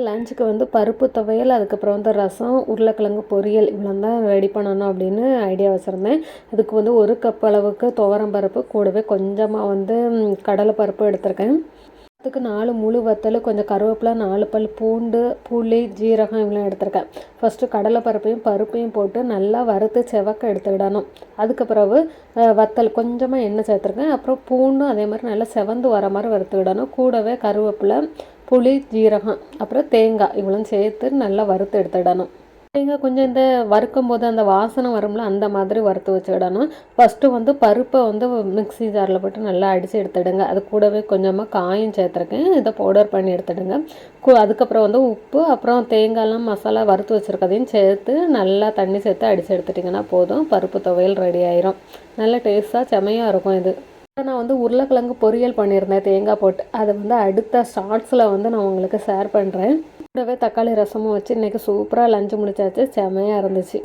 லஞ்சுக்கு வந்து பருப்பு துவையல், அதுக்கப்புறம் வந்து ரசம், உருளைக்கிழங்கு பொரியல் இவ்வளோ தான் ரெடி பண்ணணும் அப்படின்னு ஐடியா வச்சுருந்தேன். அதுக்கு வந்து 1 கப் அளவுக்கு துவரம் பருப்பு, கூடவே கொஞ்சமாக வந்து கடலை பருப்பு எடுத்திருக்கேன். அதுக்கு 4 முழு வத்தல், கொஞ்சம் கருவேப்பிலை, 4 பல் பூண்டு, புளி, ஜீரகம் இவ்வளோ எடுத்திருக்கேன். ஃபஸ்ட்டு கடலை பருப்பையும் போட்டு நல்லா வறுத்து செவக்க எடுத்துக்கிடணும். அதுக்கு பிறகு வத்தல் கொஞ்சமாக எண்ணெய் சேர்த்துருக்கேன். அப்புறம் பூண்டும் அதே மாதிரி நல்லா செவந்து வர மாதிரி வறுத்துக்கிடணும். கூடவே கருவேப்பிலை, புளி, ஜீரகம், அப்புறம் தேங்காய் இவ்வளோ சேர்த்து நல்லா வறுத்து எடுத்துக்கிடணும். தேங்காய் கொஞ்சம் இந்த வறுக்கும் போது அந்த வாசனை வரும்ல, அந்த மாதிரி வறுத்து வச்சுக்கிடணும். ஃபஸ்ட்டு வந்து பருப்பை வந்து மிக்ஸி ஜாரில் போட்டு நல்லா அடித்து எடுத்துடுங்க. அது கூடவே கொஞ்சமாக காயும் சேர்த்துருக்கேன். இதை பவுடர் பண்ணி எடுத்துடுங்க. அதுக்கப்புறம் வந்து உப்பு, அப்புறம் தேங்காய்லாம் மசாலா வறுத்து வச்சுருக்கதையும் சேர்த்து நல்லா தண்ணி சேர்த்து அடித்து எடுத்துட்டிங்கன்னா போதும். பருப்பு துவையல் ரெடி ஆயிரும். நல்ல டேஸ்ட்டாக செமையாக இருக்கும் இது. நான் வந்து உருளைக்கிழங்கு பொரியல் பண்ணியிருந்தேன் தேங்காய் போட்டு. அதை வந்து அடுத்த ஷார்ட்ஸில் வந்து நான் உங்களுக்கு ஷேர் பண்ணுறேன். கூடவே தக்காளி ரசமும் வச்சு இன்றைக்கி சூப்பராக லஞ்சு முடிச்சாச்சு. செமையாக இருந்துச்சு.